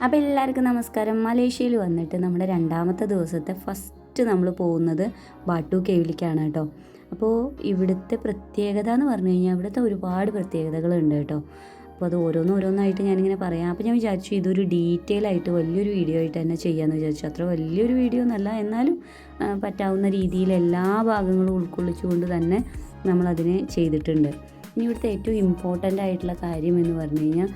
അപ്പോൾ എല്ലാവർക്കും നമസ്കാരം. മലേഷ്യയിൽ വന്നിട്ട് നമ്മുടെ രണ്ടാമത്തെ ദിവസത്തെ ഫസ്റ്റ് നമ്മൾ പോകുന്നത് ബാട്ടു കേവിലേക്കാണ് കേട്ടോ. അപ്പോൾ ഇവിടുത്തെ പ്രത്യേകത എന്ന് പറഞ്ഞു കഴിഞ്ഞാൽ ഇവിടുത്തെ ഒരുപാട് പ്രത്യേകതകളുണ്ട് കേട്ടോ. അപ്പോൾ അത് ഓരോന്നായിട്ട് ഞാനിങ്ങനെ പറയാം. അപ്പോൾ ഞാൻ വിചാരിച്ചു ഇതൊരു ഡീറ്റെയിൽ ആയിട്ട് വലിയൊരു വീഡിയോ ആയിട്ട് തന്നെ ചെയ്യാമെന്ന് വിചാരിച്ചു. അത്ര വലിയൊരു വീഡിയോ എന്നല്ല, എന്നാലും പറ്റാവുന്ന രീതിയിൽ എല്ലാ ഭാഗങ്ങളും ഉൾക്കൊള്ളിച്ചുകൊണ്ട് തന്നെ നമ്മളതിനെ ചെയ്തിട്ടുണ്ട്. ഇനി ഇവിടുത്തെ ഏറ്റവും ഇമ്പോർട്ടൻ്റ് ആയിട്ടുള്ള കാര്യം എന്ന് പറഞ്ഞു കഴിഞ്ഞാൽ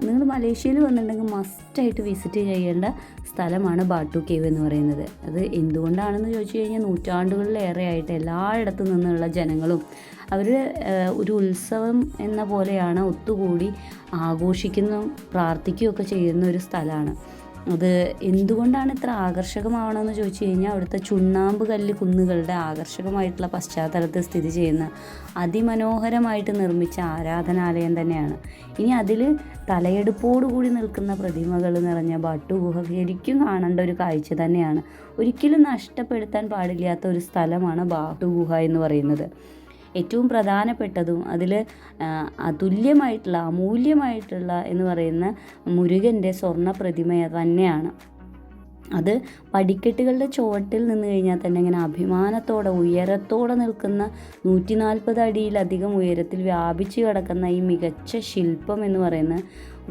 നിങ്ങൾ മലേഷ്യയിൽ വന്നിട്ടുണ്ടെങ്കിൽ മസ്റ്റായിട്ട് വിസിറ്റ് ചെയ്യേണ്ട സ്ഥലമാണ് ബാട്ടു കേവ് എന്ന് പറയുന്നത്. അത് എന്തുകൊണ്ടാണെന്ന് ചോദിച്ചു കഴിഞ്ഞാൽ നൂറ്റാണ്ടുകളിലേറെ ആയിട്ട് എല്ലായിടത്തു നിന്നുള്ള ജനങ്ങളും അവർ ഒരു ഉത്സവം എന്ന പോലെയാണ് ഒത്തുകൂടി ആഘോഷിക്കുന്നതും പ്രാർത്ഥിക്കുകയൊക്കെ ചെയ്യുന്ന ഒരു സ്ഥലമാണ്. അത് എന്തുകൊണ്ടാണ് ഇത്ര ആകർഷകമാവണമെന്ന് ചോദിച്ചു കഴിഞ്ഞാൽ അവിടുത്തെ ചുണ്ണാമ്പ് കല്ല് കുന്നുകളുടെ ആകർഷകമായിട്ടുള്ള പശ്ചാത്തലത്തിൽ സ്ഥിതി ചെയ്യുന്ന അതിമനോഹരമായിട്ട് നിർമ്മിച്ച ആരാധനാലയം തന്നെയാണ്. ഇനി അതിൽ തലയെടുപ്പോടുകൂടി നിൽക്കുന്ന പ്രതിമകൾ നിറഞ്ഞ ബാട്ടു ഗുഹ ശരിക്കും കാണേണ്ട ഒരു കാഴ്ച തന്നെയാണ്. ഒരിക്കലും നഷ്ടപ്പെടുത്താൻ പാടില്ലാത്ത ഒരു സ്ഥലമാണ് ബാട്ടു ഗുഹ എന്ന് പറയുന്നത്. ഏറ്റവും പ്രധാനപ്പെട്ടതും അതിൽ അതുല്യമായിട്ടുള്ള അമൂല്യമായിട്ടുള്ള എന്ന് പറയുന്ന മുരുകൻ്റെ സ്വർണ്ണ പ്രതിമ തന്നെയാണ്. അത് പടിക്കെട്ടുകളുടെ ചുവട്ടിൽ നിന്ന് കഴിഞ്ഞാൽ തന്നെ ഇങ്ങനെ അഭിമാനത്തോടെ ഉയരത്തോടെ നിൽക്കുന്ന 140 അടിയിലധികം ഉയരത്തിൽ വ്യാപിച്ചു കിടക്കുന്ന ഈ മികച്ച ശില്പം എന്ന് പറയുന്ന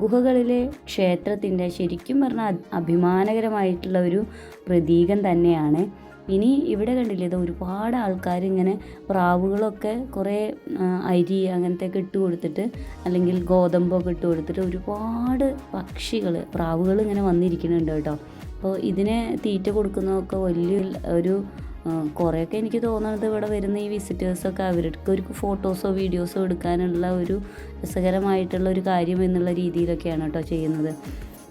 ഗുഹകളിലെ ക്ഷേത്രത്തിൻ്റെ ശരിക്കും പറഞ്ഞാൽ അഭിമാനകരമായിട്ടുള്ള ഒരു പ്രതീകം തന്നെയാണ്. ഇനി ഇവിടെ കണ്ടില്ലേ, ഇത് ഒരുപാട് ആൾക്കാർ ഇങ്ങനെ പ്രാവുകളൊക്കെ കുറേ അരി അങ്ങനത്തെയൊക്കെ ഇട്ട് കൊടുത്തിട്ട് അല്ലെങ്കിൽ ഗോതമ്പൊക്കെ ഇട്ട് കൊടുത്തിട്ട് ഒരുപാട് പ്രാവുകൾ ഇങ്ങനെ വന്നിരിക്കുന്നുണ്ട് കേട്ടോ. അപ്പോൾ ഇതിനെ തീറ്റ കൊടുക്കുന്നതൊക്കെ വലിയ ഒരു കുറേയൊക്കെ എനിക്ക് തോന്നുന്നത് ഇവിടെ വരുന്ന ഈ വിസിറ്റേഴ്സൊക്കെ അവർക്ക് ഒരു ഫോട്ടോസോ വീഡിയോസോ എടുക്കാനുള്ള ഒരു രസകരമായിട്ടുള്ള ഒരു കാര്യം എന്നുള്ള രീതിയിലൊക്കെയാണ് കേട്ടോ ചെയ്യുന്നത്.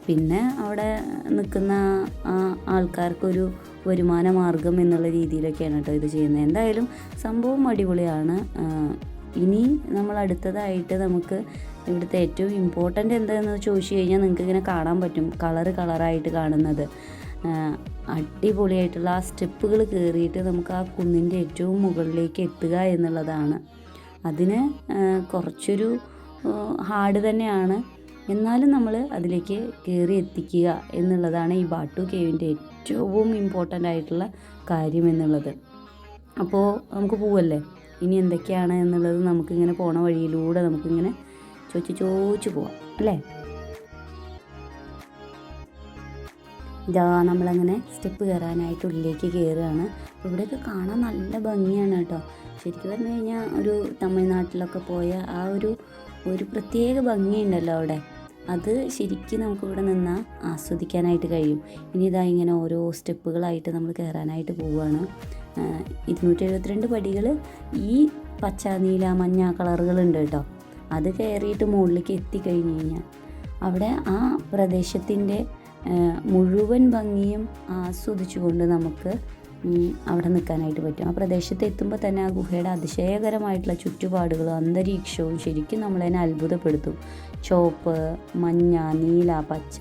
പിന്നെ അവിടെ നിൽക്കുന്ന ആൾക്കാർക്കൊരു വരുമാന മാർഗം എന്നുള്ള രീതിയിലൊക്കെയാണ് കേട്ടോ ഇത് ചെയ്യുന്നത്. എന്തായാലും സംഭവം അടിപൊളിയാണ്. ഇനി നമ്മൾ അടുത്തതായിട്ട് നമുക്ക് ഇവിടുത്തെ ഏറ്റവും ഇമ്പോർട്ടൻ്റ് എന്താണെന്ന് ചോദിച്ചു കഴിഞ്ഞാൽ നിങ്ങൾക്ക് ഇങ്ങനെ കാണാൻ പറ്റും, കളറായിട്ട് കാണുന്നത് അടിപൊളിയായിട്ടുള്ള ആ സ്റ്റെപ്പുകൾ കയറിയിട്ട് നമുക്ക് ആ കുന്നിൻ്റെ ഏറ്റവും മുകളിലേക്ക് എത്തുക എന്നുള്ളതാണ്. അതിന് കുറച്ചൊരു ഹാർഡ് തന്നെയാണ്, എന്നാലും നമ്മൾ അതിലേക്ക് കയറി എത്തിക്കുക എന്നുള്ളതാണ് ഈ ബാട്ടു കേവിൻ്റെ ഏറ്റവും ഇമ്പോർട്ടൻ്റ് ആയിട്ടുള്ള കാര്യം എന്നുള്ളത്. അപ്പോൾ നമുക്ക് പോവല്ലേ, ഇനി എന്തൊക്കെയാണ് എന്നുള്ളത് നമുക്കിങ്ങനെ പോണ വഴിയിലൂടെ നമുക്കിങ്ങനെ ചോദിച്ച് പോവാം അല്ലേ. ഇതാ നമ്മളങ്ങനെ സ്റ്റെപ്പ് കയറാനായിട്ട് ഉള്ളിലേക്ക് കയറുകയാണ്. ഇവിടെയൊക്കെ കാണാൻ നല്ല ഭംഗിയാണ് കേട്ടോ. ശരിക്കും പറഞ്ഞു കഴിഞ്ഞാൽ ഒരു തമിഴ്നാട്ടിലൊക്കെ പോയ ആ ഒരു പ്രത്യേക ഭംഗിയുണ്ടല്ലോ അവിടെ, അത് ശരിക്കും നമുക്കിവിടെ നിന്നാൽ ആസ്വദിക്കാനായിട്ട് കഴിയും. ഇനി ഇതാ ഇങ്ങനെ ഓരോ സ്റ്റെപ്പുകളായിട്ട് നമ്മൾ കയറാനായിട്ട് പോവുകയാണ്. 272 പടികൾ ഈ പച്ച നീല മഞ്ഞ കളറുകളുണ്ട് കേട്ടോ. അത് കയറിയിട്ട് മുകളിലേക്ക് എത്തിക്കഴിഞ്ഞ് കഴിഞ്ഞാൽ അവിടെ ആ പ്രദേശത്തിൻ്റെ മുഴുവൻ ഭംഗിയും ആസ്വദിച്ചുകൊണ്ട് നമുക്ക് അവിടെ നിൽക്കാനായിട്ട് പറ്റും. ആ പ്രദേശത്ത് എത്തുമ്പോൾ തന്നെ ആ ഗുഹയുടെ അതിശയകരമായിട്ടുള്ള ചുറ്റുപാടുകളും അന്തരീക്ഷവും ശരിക്കും നമ്മളതിനെ അത്ഭുതപ്പെടുത്തും. ചുവപ്പ്, മഞ്ഞ, നീല, പച്ച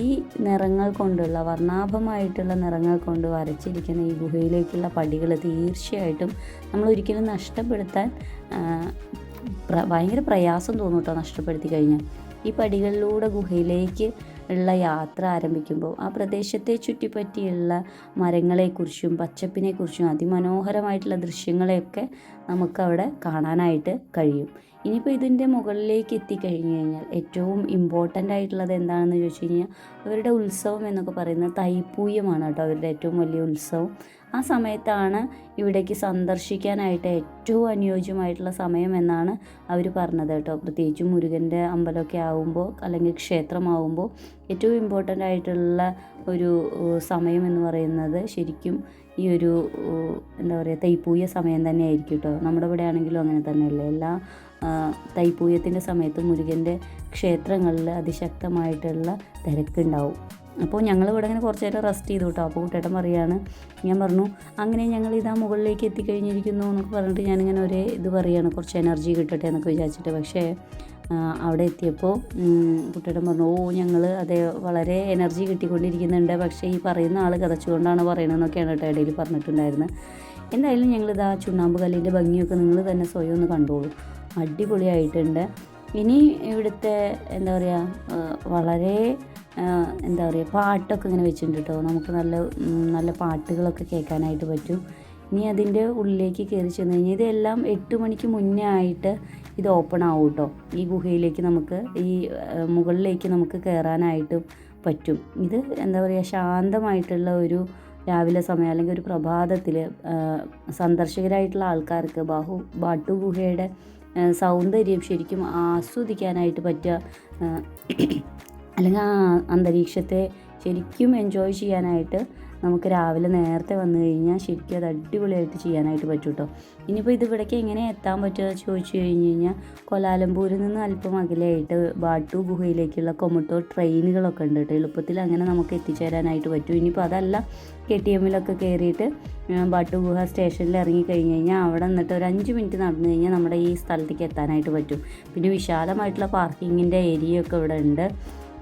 ഈ നിറങ്ങൾ കൊണ്ടുള്ള വർണ്ണാഭമായിട്ടുള്ള നിറങ്ങൾ കൊണ്ട് വരച്ചിരിക്കുന്ന ഈ ഗുഹയിലേക്കുള്ള പടികൾ തീർച്ചയായിട്ടും നമ്മൾ ഒരിക്കലും നഷ്ടപ്പെടുത്താൻ ഭയങ്കര പ്രയാസം തോന്നും കേട്ടോ. നഷ്ടപ്പെടുത്തി കഴിഞ്ഞാൽ ഈ പടികളിലൂടെ ഗുഹയിലേക്ക് ഉള്ള യാത്ര ആരംഭിക്കുമ്പോൾ ആ പ്രദേശത്തെ ചുറ്റിപ്പറ്റിയുള്ള മരങ്ങളെക്കുറിച്ചും പച്ചപ്പിനെക്കുറിച്ചും അതിമനോഹരമായിട്ടുള്ള ദൃശ്യങ്ങളെയൊക്കെ നമുക്കവിടെ കാണാനായിട്ട് കഴിയും. ഇനിയിപ്പോൾ ഇതിൻ്റെ മുകളിലേക്ക് എത്തിക്കഴിഞ്ഞ് കഴിഞ്ഞാൽ ഏറ്റവും ഇമ്പോർട്ടൻ്റ് ആയിട്ടുള്ളത് എന്താണെന്ന് ചോദിച്ചു കഴിഞ്ഞാൽ അവരുടെ ഉത്സവം എന്നൊക്കെ പറയുന്നത് തൈപ്പൂയമാണ് കേട്ടോ, അവരുടെ ഏറ്റവും വലിയ ഉത്സവം. ആ സമയത്താണ് ഇവിടേക്ക് സന്ദർശിക്കാനായിട്ട് ഏറ്റവും അനുയോജ്യമായിട്ടുള്ള സമയം എന്നാണ് അവർ പറഞ്ഞത് കേട്ടോ. പ്രത്യേകിച്ചും മുരുകൻ്റെ അമ്പലമൊക്കെ ആകുമ്പോൾ അല്ലെങ്കിൽ ക്ഷേത്രമാകുമ്പോൾ ഏറ്റവും ഇമ്പോർട്ടൻ്റ് ആയിട്ടുള്ള ഒരു സമയം എന്ന് പറയുന്നത് ശരിക്കും ഈ ഒരു എന്താ പറയുക തൈപ്പൂയ സമയം തന്നെ ആയിരിക്കും കേട്ടോ. നമ്മുടെ ഇവിടെ ആണെങ്കിലും അങ്ങനെ തന്നെയല്ലേ, എല്ലാ തൈപ്പൂയത്തിൻ്റെ സമയത്ത് മുരുകൻ്റെ ക്ഷേത്രങ്ങളിൽ അതിശക്തമായിട്ടുള്ള തിരക്കുണ്ടാവും. അപ്പോൾ ഞങ്ങളിവിടെ ഇങ്ങനെ കുറച്ച് നേരം റെസ്റ്റ് ചെയ്തു കേട്ടോ. അപ്പോൾ കൂട്ടേട്ടൻ പറയുകയാണ്, ഞാൻ പറഞ്ഞു അങ്ങനെ ഞങ്ങൾ ഇതാ മുകളിലേക്ക് എത്തിക്കഴിഞ്ഞിരിക്കുന്നു എന്നൊക്കെ പറഞ്ഞിട്ട് ഞാനിങ്ങനെ ഒരേ ഇത് പറയുകയാണ്, കുറച്ച് എനർജി കിട്ടട്ടെ എന്നൊക്കെ വിചാരിച്ചിട്ട്. പക്ഷേ അവിടെ എത്തിയപ്പോൾ കുട്ടേട്ടൻ പറഞ്ഞു, ഞങ്ങൾ അതേ വളരെ എനർജി കിട്ടിക്കൊണ്ടിരിക്കുന്നുണ്ട്, പക്ഷേ ഈ പറയുന്ന ആൾ കതച്ചുകൊണ്ടാണ് പറയണമെന്നൊക്കെയാണ് കേട്ടോ ഇടയിൽ പറഞ്ഞിട്ടുണ്ടായിരുന്നത്. എന്തായാലും ഞങ്ങളിതാ ചുണ്ണാമ്പ് കല്ലിൻ്റെ ഭംഗിയൊക്കെ നിങ്ങൾ തന്നെ സ്വയം ഒന്ന് കണ്ടോളൂ, അടിപൊളിയായിട്ടുണ്ട്. ഇനി ഇവിടുത്തെ എന്താ പറയുക വളരെ എന്താ പറയുക പാട്ടൊക്കെ ഇങ്ങനെ വെച്ചിട്ടുണ്ട് കേട്ടോ. നമുക്ക് നല്ല നല്ല പാട്ടുകളൊക്കെ കേൾക്കാനായിട്ട് പറ്റും. ഇനി അതിൻ്റെ ഉള്ളിലേക്ക് കയറി ചെന്ന് കഴിഞ്ഞാൽ ഇതെല്ലാം 8 മണിക്ക് മുന്നേ ആയിട്ട് ഇത് ഓപ്പൺ ആവും കേട്ടോ. ഈ ഗുഹയിലേക്ക് നമുക്ക് ഈ മുകളിലേക്ക് നമുക്ക് കയറാനായിട്ട് പറ്റും. ഇത് എന്താ പറയുക ശാന്തമായിട്ടുള്ള ഒരു രാവിലെ സമയം അല്ലെങ്കിൽ ഒരു പ്രഭാതത്തിൽ സന്ദർശകരായിട്ടുള്ള ആൾക്കാർക്ക് ബാട്ടു ഗുഹയുടെ സൗന്ദര്യം ശരിക്കും ആസ്വദിക്കാനായിട്ട് പറ്റുക, അല്ലെങ്കിൽ ആ അന്തരീക്ഷത്തെ ശരിക്കും എൻജോയ് ചെയ്യാനായിട്ട് നമുക്ക് രാവിലെ നേരത്തെ വന്നു കഴിഞ്ഞാൽ ശരിക്കും അത് അടിപൊളിയായിട്ട് ചെയ്യാനായിട്ട് പറ്റും കേട്ടോ. ഇനിയിപ്പോൾ ഇത് ഇവിടേക്ക് എങ്ങനെ എത്താൻ പറ്റുക ചോദിച്ചു കഴിഞ്ഞ് കഴിഞ്ഞാൽ കൊലാലംപൂരിൽ നിന്ന് അല്പം അകലെയായിട്ട് ബാട്ടു ഗുഹയിലേക്കുള്ള കൊമട്ടോ ട്രെയിനുകളൊക്കെ ഉണ്ട് കേട്ടോ. എളുപ്പത്തിൽ അങ്ങനെ നമുക്ക് എത്തിച്ചേരാനായിട്ട് പറ്റും. ഇനിയിപ്പോൾ അതല്ല KTMലൊക്കെ കയറിയിട്ട് ബാട്ടു ഗുഹ സ്റ്റേഷനിൽ ഇറങ്ങി കഴിഞ്ഞ് കഴിഞ്ഞാൽ അവിടെ നിന്നിട്ട് ഒരു 5 മിനിറ്റ് നടന്നു കഴിഞ്ഞാൽ നമ്മുടെ ഈ സ്ഥലത്തേക്ക് എത്താനായിട്ട് പറ്റും. പിന്നെ വിശാലമായിട്ടുള്ള പാർക്കിങ്ങിൻ്റെ ഏരിയയൊക്കെ ഇവിടെ ഉണ്ട്.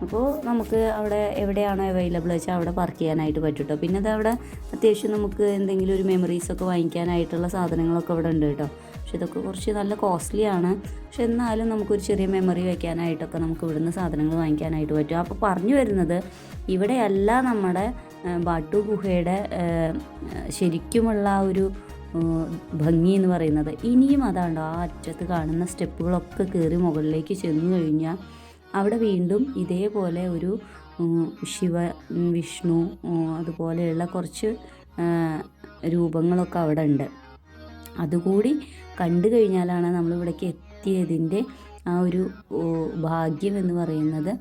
അപ്പോൾ നമുക്ക് അവിടെ എവിടെയാണോ അവൈലബിൾ വെച്ചാൽ അവിടെ പാർക്ക് ചെയ്യാനായിട്ട് പറ്റും കേട്ടോ. പിന്നെ അതവിടെ അത്യാവശ്യം നമുക്ക് എന്തെങ്കിലും ഒരു മെമ്മറീസൊക്കെ വാങ്ങിക്കാനായിട്ടുള്ള സാധനങ്ങളൊക്കെ ഇവിടെ ഉണ്ട് കേട്ടോ. പക്ഷെ ഇതൊക്കെ കുറച്ച് നല്ല കോസ്റ്റ്ലിയാണ്. പക്ഷെ എന്നാലും നമുക്കൊരു ചെറിയ മെമ്മറി വയ്ക്കാനായിട്ടൊക്കെ നമുക്ക് ഇവിടുന്ന് സാധനങ്ങൾ വാങ്ങിക്കാനായിട്ട് പറ്റും. അപ്പോൾ പറഞ്ഞു വരുന്നത് ഇവിടെയല്ല നമ്മുടെ ബാട്ടു ഗുഹയുടെ ശരിക്കുമുള്ള ഒരു ഭംഗി എന്ന് പറയുന്നത്. ഇനിയും അതാണ്ടോ ആ അറ്റത്ത് കാണുന്ന സ്റ്റെപ്പുകളൊക്കെ കയറി മുകളിലേക്ക് ചെന്നു കഴിഞ്ഞാൽ അവിടെ വീണ്ടും ഇതേപോലെ ഒരു ശിവ, വിഷ്ണു അതുപോലെയുള്ള കുറച്ച് രൂപങ്ങളൊക്കെ അവിടെ ഉണ്ട്. അതുകൂടി കണ്ടു കഴിഞ്ഞാലാണ് നമ്മളിവിടേക്ക് എത്തിയതിൻ്റെ ആ ഒരു ഭാഗ്യം എന്ന് പറയുന്നത്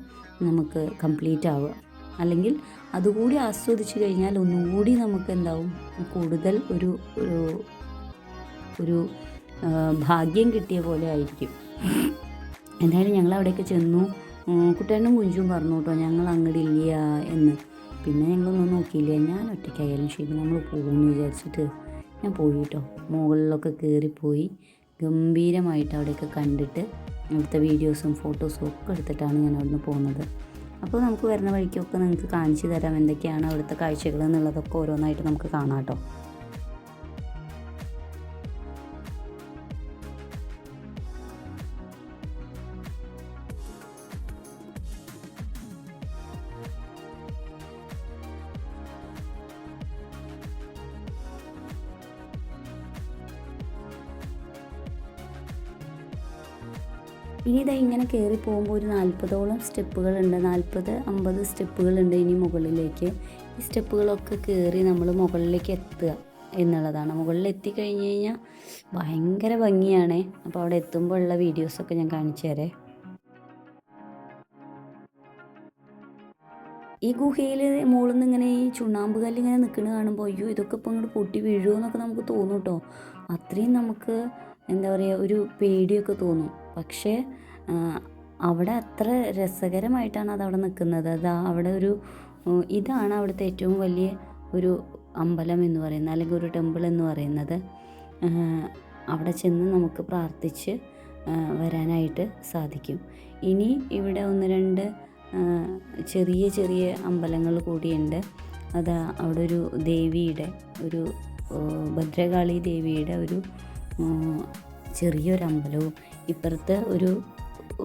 നമുക്ക് കംപ്ലീറ്റ് ആവുക. അല്ലെങ്കിൽ അതുകൂടി ആസ്വദിച്ച് കഴിഞ്ഞാൽ ഒന്നുകൂടി നമുക്ക് എന്താവും കൂടുതൽ ഒരു ഭാഗ്യം കിട്ടിയ പോലെ ആയിരിക്കും. എന്തായാലും ഞങ്ങൾ അവിടേക്ക് ചെന്നു. കുട്ടേനും കുഞ്ചും പറഞ്ഞു കേട്ടോ ഞങ്ങൾ അങ്ങോട്ട് ഇല്ല എന്ന്. പിന്നെ ഞങ്ങളൊന്നും നോക്കിയില്ല, ഞാൻ ഒറ്റയ്ക്കായാലും ശരി നമ്മൾ പോകുമെന്ന് വിചാരിച്ചിട്ട് ഞാൻ പോയി കേട്ടോ. മുകളിലൊക്കെ കയറിപ്പോയി ഗംഭീരമായിട്ട് അവിടെയൊക്കെ കണ്ടിട്ട് അവിടുത്തെ വീഡിയോസും ഫോട്ടോസും ഒക്കെ എടുത്തിട്ടാണ് ഞാൻ അവിടുന്ന് പോകുന്നത്. അപ്പോൾ നമുക്ക് വരുന്ന വഴിക്കൊക്കെ നിങ്ങൾക്ക് കാണിച്ചു തരാം എന്തൊക്കെയാണ് അവിടുത്തെ കാഴ്ചകൾ എന്നുള്ളതൊക്കെ ഓരോന്നായിട്ട് നമുക്ക് കാണാം കേട്ടോ. ഇനി ഇതാ ഇങ്ങനെ കയറി പോകുമ്പോൾ ഒരു 40ഓളം സ്റ്റെപ്പുകളുണ്ട്. 40-50 സ്റ്റെപ്പുകളുണ്ട് ഇനി മുകളിലേക്ക്. ഈ സ്റ്റെപ്പുകളൊക്കെ കയറി നമ്മൾ മുകളിലേക്ക് എത്തുക എന്നുള്ളതാണ്. മുകളിൽ എത്തിക്കഴിഞ്ഞ് കഴിഞ്ഞാൽ ഭയങ്കര ഭംഗിയാണ്. അപ്പോൾ അവിടെ എത്തുമ്പോൾ ഉള്ള വീഡിയോസൊക്കെ ഞാൻ കാണിച്ചു തരാം. ഈ ഗുഹയിൽ മുകളിൽ നിന്ന് ഇങ്ങനെ ഈ ചുണ്ണാമ്പ് കല്ല് ഇങ്ങനെ നിൽക്കുന്നത് കാണുമ്പോൾ അയ്യോ ഇതൊക്കെ ഇപ്പോൾ ഇങ്ങോട്ട് പൊട്ടി വീഴുമോ എന്നൊക്കെ നമുക്ക് തോന്നും കേട്ടോ. അത്രയും നമുക്ക് എന്താ പറയുക ഒരു പേടിയൊക്കെ തോന്നും. പക്ഷേ അവിടെ അത്ര രസകരമായിട്ടാണ് അതവിടെ നിൽക്കുന്നത്. അവിടെ ഇതാണ് അവിടുത്തെ ഏറ്റവും വലിയ ഒരു അമ്പലം എന്ന് പറയുന്നത്, അല്ലെങ്കിൽ ഒരു ടെമ്പിൾ എന്ന് പറയുന്നത്. അവിടെ ചെന്ന് നമുക്ക് പ്രാർത്ഥിച്ച് വരാനായിട്ട് സാധിക്കും. ഇനി ഇവിടെ 1-2 ചെറിയ ചെറിയ അമ്പലങ്ങൾ കൂടിയുണ്ട്. അവിടെ ഒരു ദേവിയുടെ ഒരു ഭദ്രകാളി ദേവിയുടെ ഒരു ചെറിയൊരു അമ്പലവും ഇപ്പുറത്ത്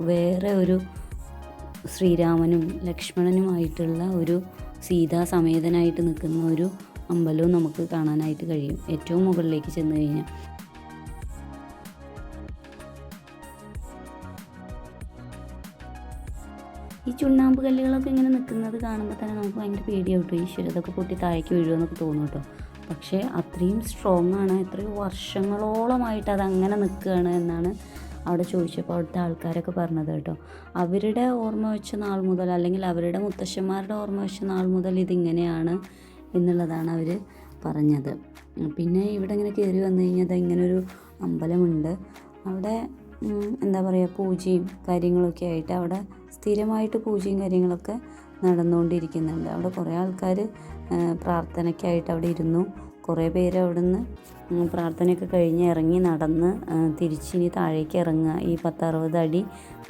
വേറെ ഒരു ശ്രീരാമനും ലക്ഷ്മണനുമായിട്ടുള്ള ഒരു സീതാസമേതനായിട്ട് നിൽക്കുന്ന ഒരു അമ്പലവും നമുക്ക് കാണാനായിട്ട് കഴിയും ഏറ്റവും മുകളിലേക്ക് ചെന്ന് കഴിഞ്ഞാൽ. ഈ ചുണ്ണാമ്പ് കല്ലുകളൊക്കെ ഇങ്ങനെ നിൽക്കുന്നത് കാണുമ്പോൾ തന്നെ നമുക്ക് ഭയങ്കര പേടിയാവും. ഈശ്വര ഇതൊക്കെ പൊട്ടി താഴേക്ക് വീഴുമെന്നൊക്കെ തോന്നും കേട്ടോ. പക്ഷേ അത്രയും സ്ട്രോങ് ആണ്. എത്രയോ വർഷങ്ങളോളമായിട്ട് അതങ്ങനെ നിൽക്കുകയാണ് എന്നാണ് അവിടെ ചോദിച്ചപ്പോൾ അവിടുത്തെ ആൾക്കാരൊക്കെ പറഞ്ഞത് കേട്ടോ. അവരുടെ ഓർമ്മ വെച്ച നാൾ മുതൽ, അല്ലെങ്കിൽ അവരുടെ മുത്തശ്ശന്മാരുടെ ഓർമ്മ വെച്ച നാൾ മുതൽ ഇതിങ്ങനെയാണ് എന്നുള്ളതാണ് അവർ പറഞ്ഞത്. പിന്നെ ഇവിടെ ഇങ്ങനെ കയറി വന്നു കഴിഞ്ഞാൽ ഇങ്ങനൊരു അമ്പലമുണ്ട്. അവിടെ എന്താ പറയുക പൂജയും കാര്യങ്ങളൊക്കെ ആയിട്ട് അവിടെ സ്ഥിരമായിട്ട് പൂജയും കാര്യങ്ങളൊക്കെ നടന്നുകൊണ്ടിരിക്കുന്നുണ്ട്. അവിടെ കുറേ ആൾക്കാർ പ്രാർത്ഥനയ്ക്കായിട്ട് അവിടെ ഇരുന്നു. കുറേ പേര് അവിടെ നിന്ന് പ്രാർത്ഥനയൊക്കെ കഴിഞ്ഞ് ഇറങ്ങി നടന്ന് തിരിച്ചിനി താഴേക്ക് ഇറങ്ങുക. ഈ 10-60 അടി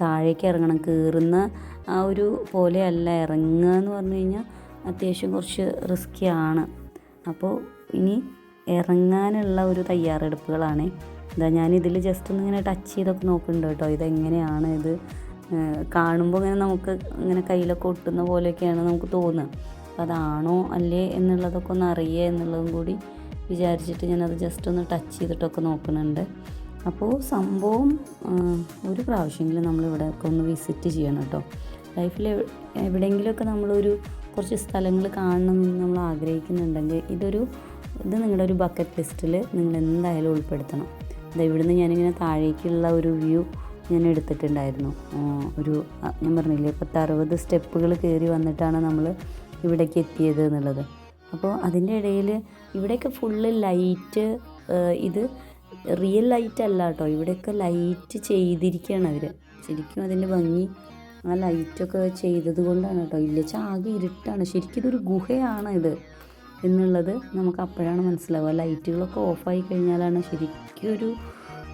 താഴേക്ക് ഇറങ്ങണം. കയറുന്ന ആ ഒരു പോലെയല്ല, ഇറങ്ങുക എന്ന് പറഞ്ഞു കഴിഞ്ഞാൽ അത്യാവശ്യം കുറച്ച് റിസ്ക്കിയാണ്. അപ്പോൾ ഇനി ഇറങ്ങാനുള്ള ഒരു തയ്യാറെടുപ്പുകളാണ്. ഞാനിതിൽ ജസ്റ്റ് ഒന്നിങ്ങനെ ടച്ച് ചെയ്തൊക്കെ നോക്കുന്നുണ്ട് കേട്ടോ. ഇതെങ്ങനെയാണ് ഇത് കാണുമ്പോൾ ഇങ്ങനെ നമുക്ക് ഇങ്ങനെ കയ്യിലൊക്കെ ഒട്ടുന്ന പോലെയൊക്കെയാണ് നമുക്ക് തോന്നുക. അപ്പോൾ അതാണോ അല്ലേ എന്നുള്ളതൊക്കെ ഒന്ന് അറിയുക എന്നുള്ളതും കൂടി വിചാരിച്ചിട്ട് ഞാനത് ജസ്റ്റ് ഒന്ന് ടച്ച് ചെയ്തിട്ടൊക്കെ നോക്കുന്നുണ്ട്. അപ്പോൾ സംഭവം ഒരു പ്രാവശ്യമെങ്കിലും നമ്മളിവിടെയൊക്കെ ഒന്ന് വിസിറ്റ് ചെയ്യണം കേട്ടോ. ലൈഫിൽ എവിടെയെങ്കിലുമൊക്കെ നമ്മളൊരു കുറച്ച് സ്ഥലങ്ങൾ കാണണമെന്ന് നമ്മൾ ആഗ്രഹിക്കുന്നുണ്ടെങ്കിൽ ഇത് നിങ്ങളുടെ ഒരു ബക്കറ്റ് ലിസ്റ്റിൽ നിങ്ങൾ എന്തായാലും ഉൾപ്പെടുത്തണം. ഇവിടുന്ന് ഞാനിങ്ങനെ താഴേക്കുള്ള ഒരു വ്യൂ ഞാൻ എടുത്തിട്ടുണ്ടായിരുന്നു. ഞാൻ പറഞ്ഞില്ലേ 60 സ്റ്റെപ്പുകൾ കയറി വന്നിട്ടാണ് നമ്മൾ ഇവിടേക്ക് എത്തിയത് എന്നുള്ളത്. അപ്പോൾ അതിൻ്റെ ഇടയിൽ ഇവിടെയൊക്കെ ഫുള്ള് ലൈറ്റ്, ഇത് റിയൽ ലൈറ്റ് അല്ല കേട്ടോ, ഇവിടെയൊക്കെ ലൈറ്റ് ചെയ്തിരിക്കുകയാണ് അവർ. ശരിക്കും അതിൻ്റെ ഭംഗി ആ ലൈറ്റൊക്കെ ചെയ്തത് കൊണ്ടാണ് കേട്ടോ. ഇല്ലച്ചാൽ ആകെ ഇരുട്ടാണ്. ശരിക്കും ഇതൊരു ഗുഹയാണ് ഇത് എന്നുള്ളത് നമുക്ക് അപ്പോഴാണ് മനസ്സിലാവുക. ലൈറ്റുകളൊക്കെ ഓഫായി കഴിഞ്ഞാലാണ് ശരിക്കും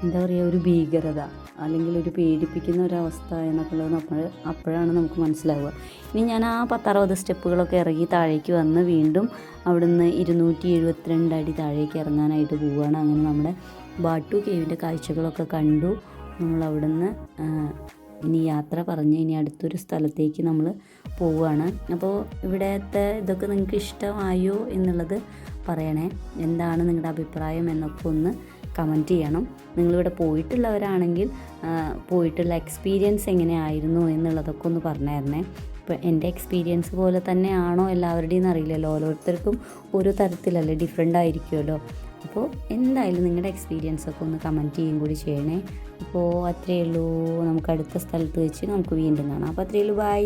എന്താ പറയുക, ഒരു ഭീകരത അല്ലെങ്കിൽ ഒരു പേടിപ്പിക്കുന്ന ഒരവസ്ഥ എന്നൊക്കെ ഉള്ളത് അപ്പോഴാണ് നമുക്ക് മനസ്സിലാവുക. ഇനി ഞാൻ ആ 10-60 സ്റ്റെപ്പുകളൊക്കെ ഇറങ്ങി താഴേക്ക് വന്ന് വീണ്ടും അവിടുന്ന് 272 അടി താഴേക്ക് ഇറങ്ങാനായിട്ട് പോവുകയാണ്. അങ്ങനെ നമ്മുടെ ബാട്ടു കേവിൻ്റെ കാഴ്ചകളൊക്കെ കണ്ടു. നമ്മൾ അവിടുന്ന് ഇനി യാത്ര പറഞ്ഞ് ഇനി അടുത്തൊരു സ്ഥലത്തേക്ക് നമ്മൾ പോവുകയാണ്. അപ്പോൾ ഇവിടുത്തെ ഇതൊക്കെ നിങ്ങൾക്ക് ഇഷ്ടമായോ എന്നുള്ളത് പറയണേ. എന്താണ് നിങ്ങളുടെ അഭിപ്രായം എന്നൊക്കെ ഒന്ന് കമൻറ്റ് ചെയ്യണം. നിങ്ങളിവിടെ പോയിട്ടുള്ളവരാണെങ്കിൽ പോയിട്ടുള്ള എക്സ്പീരിയൻസ് എങ്ങനെയായിരുന്നു എന്നുള്ളതൊക്കെ ഒന്ന് പറഞ്ഞു തരണേ. ഇപ്പോൾ എൻ്റെ എക്സ്പീരിയൻസ് പോലെ തന്നെയാണോ എല്ലാവരുടെയും അറിയില്ലല്ലോ, ഓരോരുത്തർക്കും ഓരോ തരത്തിലല്ലേ, ഡിഫറെൻ്റ് ആയിരിക്കുമല്ലോ. അപ്പോൾ എന്തായാലും നിങ്ങളുടെ എക്സ്പീരിയൻസൊക്കെ ഒന്ന് കമൻറ്റ് ചെയ്യുകയും കൂടി ചെയ്യണേ. അപ്പോൾ അത്രയേ ഉള്ളൂ. നമുക്ക് അടുത്ത സ്ഥലത്ത് വെച്ച് നമുക്ക് വീണ്ടും കാണാം. അപ്പോൾ അത്രയേ ഉള്ളൂ. ബൈ.